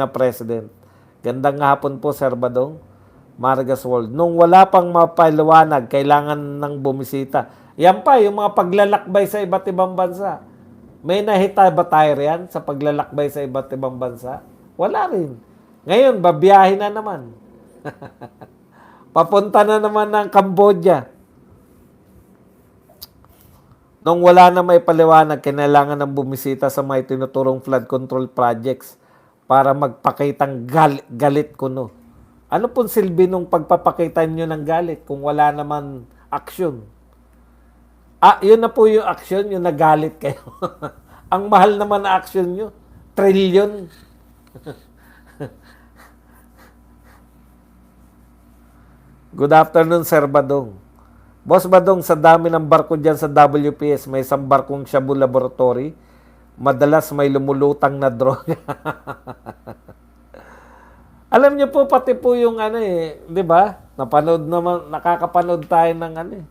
na president. Gandang hapon po, Sir Badong. Margas World. Nung wala pang mapaliwanag, kailangan ng bumisita. Yan pa, yung mga paglalakbay sa iba't ibang bansa. May nahita ba tayo riyan sa paglalakbay sa iba't ibang bansa? Wala rin. Ngayon, babiyahin na naman. Papunta na naman ng Cambodia. Nung wala na may paliwanag, kailangan ng bumisita sa may tinuturong flood control projects para magpakitang galit kuno. Ano pong silbi nung pagpapakita nyo ng galit kung wala naman aksyon? Yun na po yung aksyon, yung nagalit kayo. Ang mahal naman na aksyon nyo. Trillion. Good afternoon, Sir Badong. Boss Badong, sa dami ng barko dyan sa WPS, may isang barkong Shabu Laboratory. Madalas may lumulutang na droga. Alam niyo po, pati po yung di ba? Napanood naman, nakakapanood tayo ng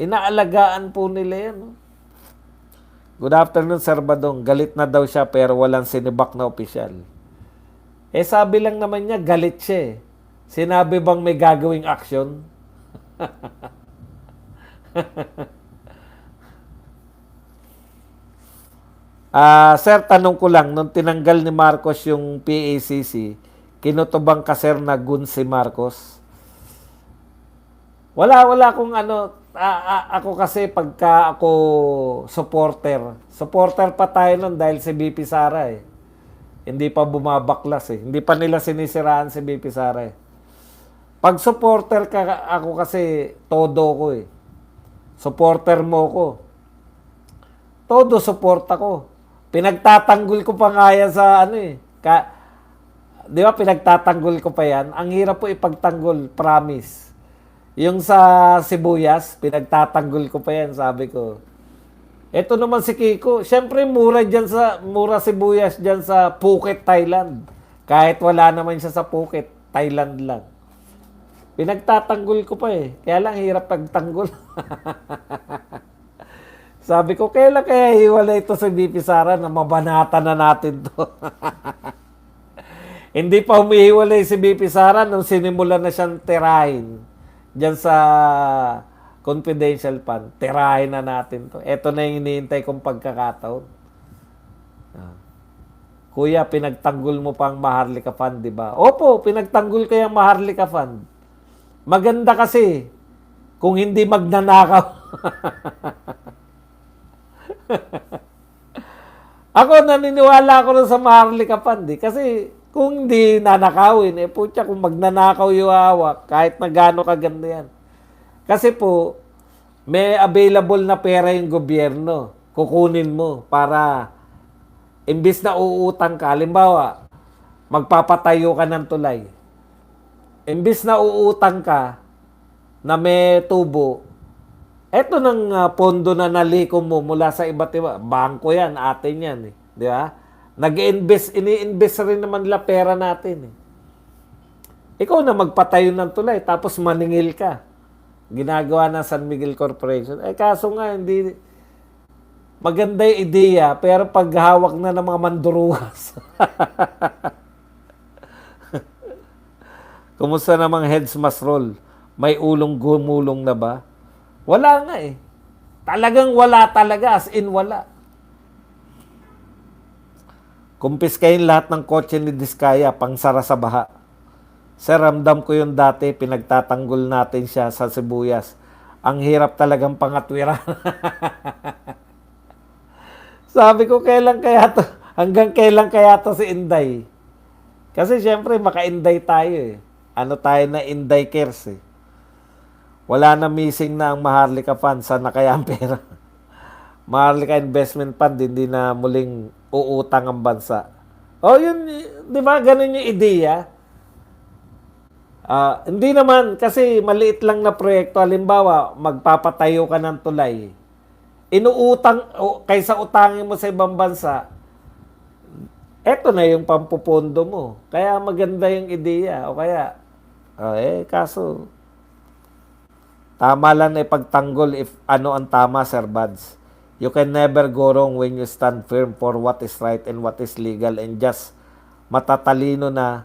inaalagaan po nila yan. Good afternoon, Sir Badong. Galit na daw siya pero walang sinibak na opisyal. Sabi lang naman niya, galit siya. Sinabi bang may gagawing aksyon? Sir, tanong ko lang, nung tinanggal ni Marcos yung PACC, kinutubang ka, sir, na gun si Marcos? Wala akong ako kasi pagka ako supporter pa tayo nun dahil si BP Sara Hindi pa bumabaklas Hindi pa nila sinisiraan si BP Sara Pag supporter ka, ako kasi todo ko Supporter mo ko. Todo support ako. Pinagtatanggol ko pa nga yan sa di ba pinagtatanggol ko pa yan? Ang hirap po ipagtanggol, promise. Yung sa sibuyas, pinagtatanggol ko pa yan, sabi ko. Ito naman si Kiko, syempre mura sibuyas dyan sa Phuket, Thailand. Kahit wala naman siya sa Phuket, Thailand lang. Pinagtatanggol ko pa Kaya lang hirap pagtanggol. Sabi ko, kailan kaya hiwala ito sa BP Sara na mabanata na natin to? Hindi pa humihiwalay si BP Sara nung sinimula na siyang tirahin dyan sa confidential fund. Tirahin na natin to. Ito na yung hinihintay kong pagkakataon. Kuya, pinagtanggol mo pang Maharlika Fund, di ba? Opo, pinagtanggol ko yung Maharlika Fund. Maganda kasi kung hindi magnanakaw. Ako naniniwala ako rin sa Maharlika Fund kasi kung hindi nanakawin, putya, kung magnanakaw yung hawak, kahit na gaano kaganda yan. Kasi po, may available na pera yung gobyerno. Kukunin mo para imbis na uutang ka. Halimbawa, magpapatayo ka ng tulay. Imbis na uutang ka na may tubo, eto ng pondo na nalikom mo mula sa iba't iba. Bangko yan, atin yan. Di ba? Ini-invest rin naman nila pera natin. Ikaw na magpatayo ng tulay, tapos maningil ka. Ginagawa ng San Miguel Corporation. Kaso nga, hindi maganda yung ideya, pero paghawak na ng mga manduruwas. Kumusta namang heads must roll? May ulong gumulong na ba? Wala nga Talagang wala talaga, as in wala. Kumpiskahin lahat ng kotse ni Diskaya, pangsara sa baha. Sir, ramdam ko yung dati, pinagtatanggol natin siya sa sibuyas. Ang hirap talagang pangatwiran. Sabi ko, hanggang kailan kaya to si Inday? Kasi syempre, maka-Inday tayo Ano tayo na Inday cares Wala na, missing na ang Maharlika Fund. Saan na kaya ang pera? Maharlika Investment Fund, hindi na muling uutang ang bansa. Yun, di ba? Ganun yung ideya. Hindi naman, kasi maliit lang na proyekto. Halimbawa, magpapatayo ka ng tulay. Inuutang, kaysa utangin mo sa ibang bansa, eto na yung pampupondo mo. Kaya maganda yung ideya. O kaya, kaso, tama lang na ipagtanggol if ano ang tama, Sir Buds. You can never go wrong when you stand firm for what is right and what is legal and just matatalino na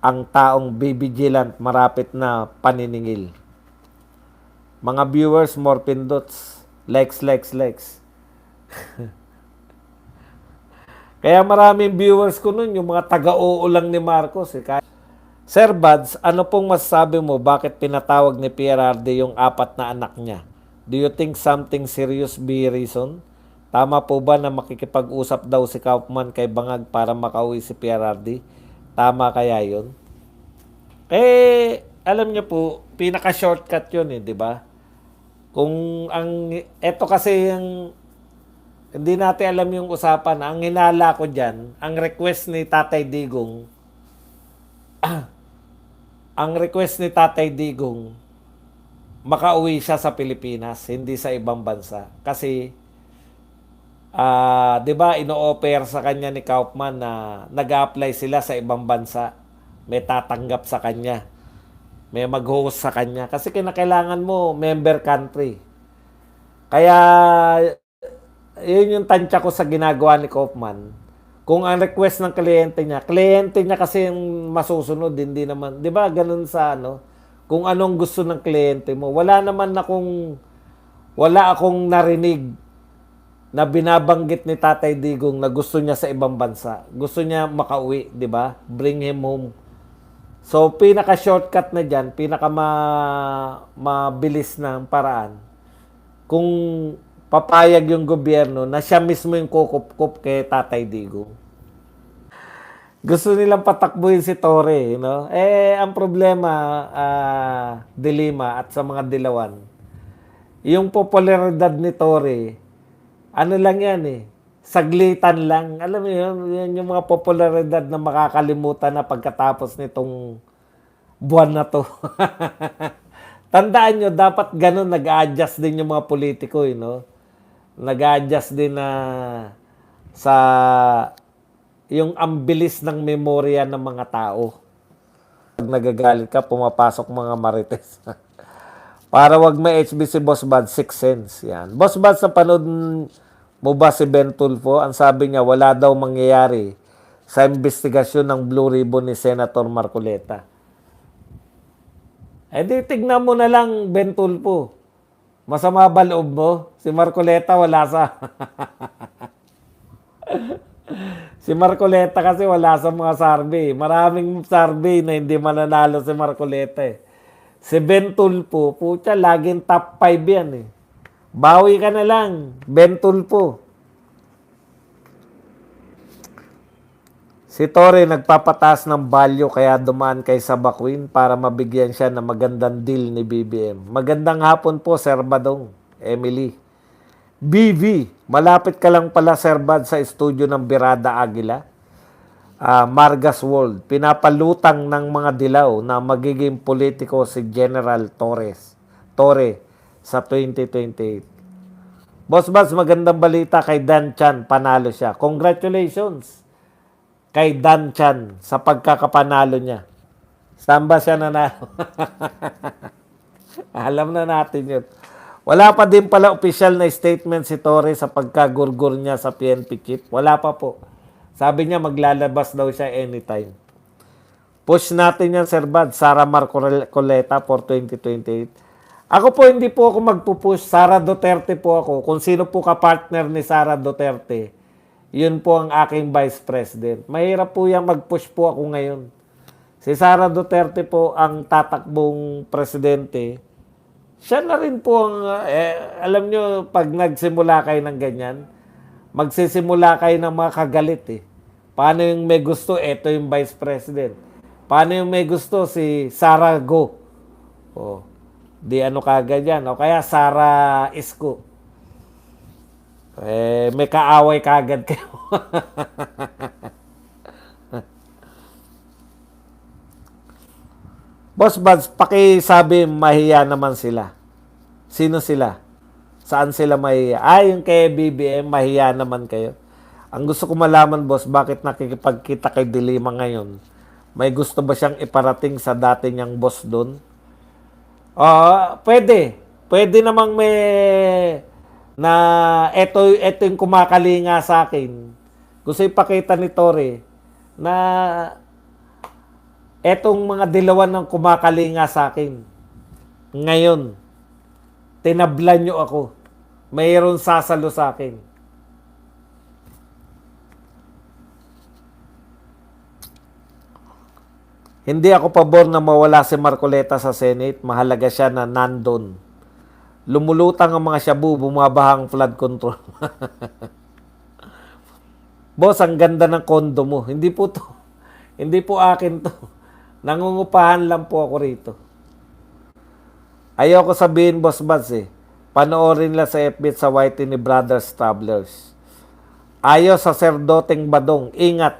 ang taong bibigilant marapit na paniningil. Mga viewers, more pindots. Likes. Kaya maraming viewers ko nun, yung mga taga-oo lang ni Marcos. Sir Buds, ano pong masasabi mo bakit pinatawag ni PRRD yung 4 na anak niya? Do you think something serious be reason? Tama po ba na makikipag-usap daw si Kaufman kay Bangag para makauwi si PRRD? Tama kaya yun? Alam niyo po, pinaka-shortcut yun di ba? Kung eto kasi yung, hindi natin alam yung usapan. Ang hinala ko dyan, ang request ni Tatay Digong, makauwi siya sa Pilipinas, hindi sa ibang bansa. Kasi, di ba, ino-offer sa kanya ni Kaufman na nag-a-apply sila sa ibang bansa. May tatanggap sa kanya. May mag-host sa kanya. Kasi kinakailangan mo, member country. Kaya, yun yung tansya ko sa ginagawa ni Kaufman. Kung ang request ng kliyente niya kasi yung masusunod, hindi naman, di ba, ganun sa kung anong gusto ng kliyente mo. Wala akong narinig na binabanggit ni Tatay Digong na gusto niya sa ibang bansa. Gusto niya makauwi, di ba? Bring him home. So, pinaka-shortcut na dyan, mabilis na paraan. Kung papayag yung gobyerno na siya mismo yung kukup-kup kay Tatay Digong. Gusto nilang patakbuhin si Torre, no? Ang problema, Dilima at sa mga dilawan, yung popularidad ni Torre, ano lang yan saglitan lang. Alam mo yun, yan yung mga popularidad na makakalimutan na pagkatapos nitong buwan na to. Tandaan nyo, dapat ganun nag-a-adjust din yung mga politiko, no? Nag-a-adjust din na sa yung ambilis ng memorya ng mga tao. Pag nagagalit ka, pumapasok mga marites. Para wag may HB si Boss Bad, 6 cents. Yan. Boss Bad, sa panood mo ba si Ben Tulfo? Ang sabi niya, wala daw mangyayari sa investigasyon ng Blue Ribbon ni Senator Marcoleta. Di tignan mo na lang, Ben Tulfo. Masama ba loob mo? Si Marcoleta wala sa... Si Marcoleta kasi wala sa mga survey. Maraming survey na hindi mananalo si Marcoleta Si Ben Tulfo, pucha, laging top 5 yan Bawi ka na lang, Ben Tulfo. Si Torre nagpapataas ng value kaya dumaan kay Sabaquin para mabigyan siya ng magandang deal ni BBM. Magandang hapon po, Sir Badong, Emily. BV, malapit ka lang pala, Sir Bad, sa studio ng Birada Aguila. Margas World, pinapalutang ng mga dilaw na magiging politiko si General Torre sa 2028. Boss Baz, magandang balita kay Dan Chan, panalo siya. Congratulations kay Dan Chan sa pagkakapanalo niya. Saan ba siya nanalo? Alam na natin yun. Wala pa din pala official na statement si Torre sa pagkagurgur niya sa PNP chief. Wala pa po. Sabi niya maglalabas daw siya anytime. Push natin yan, Sir Bad. Sara Marcoleta for 2028. Ako po, hindi po ako magpupush. Sara Duterte po ako. Kung sino po ka-partner ni Sara Duterte, yun po ang aking Vice President. Mahirap po yan mag-push po ako ngayon. Si Sara Duterte po ang tatakbong presidente. Siya na rin po ang, alam nyo, pag nagsimula kayo ng ganyan, magsisimula kayo ng mga kagalit Paano yung may gusto? Ito yung Vice President. Paano yung may gusto? Si Sara Go. Di ano kagad yan. O kaya Sara Isko. May kaaway kagad kayo. Boss Buds, pakisabi mahiya naman sila. Sino sila? Saan sila mahiya? Yung kay BBM, mahiya naman kayo. Ang gusto ko malaman, boss, bakit nakikipagkita kay Dilima ngayon? May gusto ba siyang iparating sa dati niyang boss doon? Pwede. Pwede namang may na ito yung kumakalinga sa akin. Gusto ipakita ni Torre na etong mga dilawan ng kumakalinga sa akin. Ngayon, tinablan nyo ako. Mayroon sasalo sa akin. Hindi ako pabor na mawala si Marcoleta sa Senate. Mahalaga siya na nandun. Lumulutang ang mga shabu, bumabahang flood control. Boss, ang ganda ng kondo mo. Hindi po to. Hindi po akin to. Nangungupahan lang po ako rito. Ayoko sabihin, Boss Bads eh. Panoorin lang sa FB sa Whitey ni Brothers Travelers. Ayaw sa serdoteng badong. Ingat.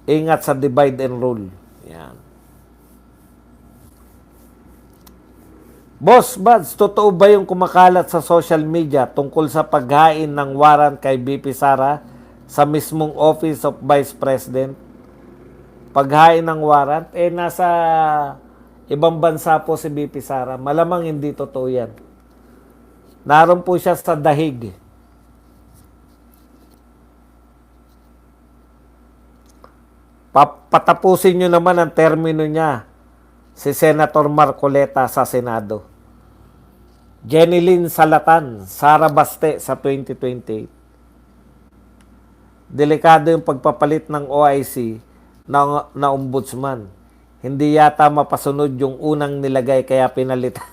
Ingat sa divide and rule. Yan. Boss Bads, totoo ba yung kumakalat sa social media tungkol sa paghain ng warrant kay BP Sara sa mismong Office of Vice President? Paghain ng warrant, nasa ibang bansa po si BP Sara. Malamang hindi totoo yan. Naroon po siya sa dahig. Patapusin nyo naman ang termino niya, si Senator Marcoleta sa Senado. Jenny Lynn Salatan, Sara Baste sa 2028. Delikado yung pagpapalit ng OIC na ombudsman. Hindi yata mapasunod yung unang nilagay kaya pinalitan.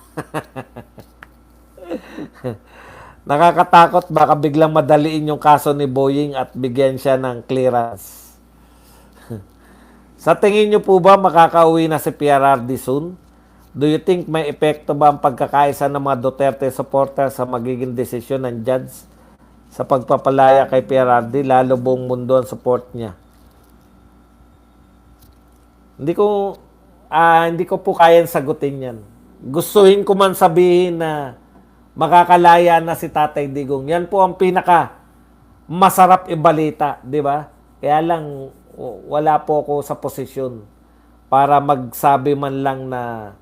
Nakakatakot, baka biglang madaliin yung kaso ni Boying at bigyan siya ng clearance. Sa tingin nyo po ba makakauwi na si PRRD soon? Do you think may epekto ba ang pagkakaisa ng mga Duterte supporters sa magiging desisyon ng judge sa pagpapalaya kay PRRD, lalo buong mundo ang support niya? Hindi ko po kayang sagutin yan. Gustuhin ko man sabihin na makakalaya na si Tatay Digong. Yan po ang pinaka masarap ibalita, di ba? Kaya lang, wala po ako sa posisyon para magsabi man lang na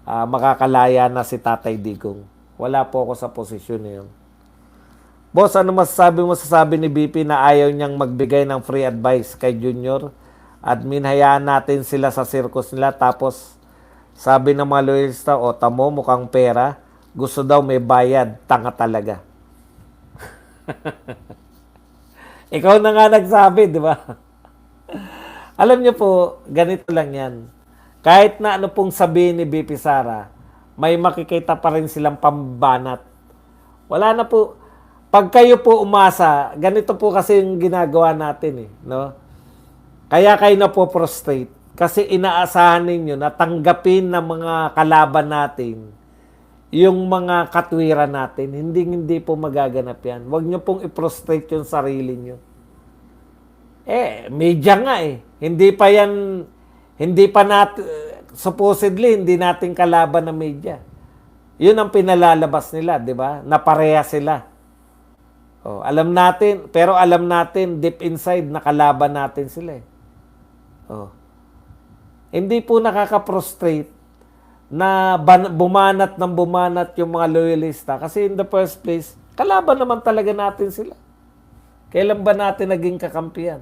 makakalaya na si Tatay Digong. Wala po ako sa posisyon na yun. Boss, ano masasabi mo sa sabi ni BP na ayaw niyang magbigay ng free advice kay Junior? Admin, hayaan natin sila sa circus nila. Tapos, sabi ng mga loyalista, o tamo, mukhang pera. Gusto daw may bayad. Tanga talaga. Ikaw na nga nagsabi, di ba? Alam niyo po, ganito lang yan. Kahit na ano pong sabihin ni BP Sara, may makikita pa rin silang pambanat. Wala na po. Pag kayo po umasa, ganito po kasi yung ginagawa natin eh, no? Kaya kayo na po prostrate kasi inaasahan ninyo na tanggapin ng mga kalaban natin yung mga katwiran natin. Hindi po magaganap yan. Huwag nyo pong i-prostrate yung sarili nyo. Media nga eh. Hindi pa natin, supposedly, hindi natin kalaban ng media. Yun ang pinalalabas nila, di ba? Napareha sila. Alam natin, deep inside, nakalaban natin sila eh. Hindi po nakaka-prostrate na bumanat yung mga loyalista. Kasi in the first place, kalaban naman talaga natin sila. Kailan ba natin naging kakampiyan?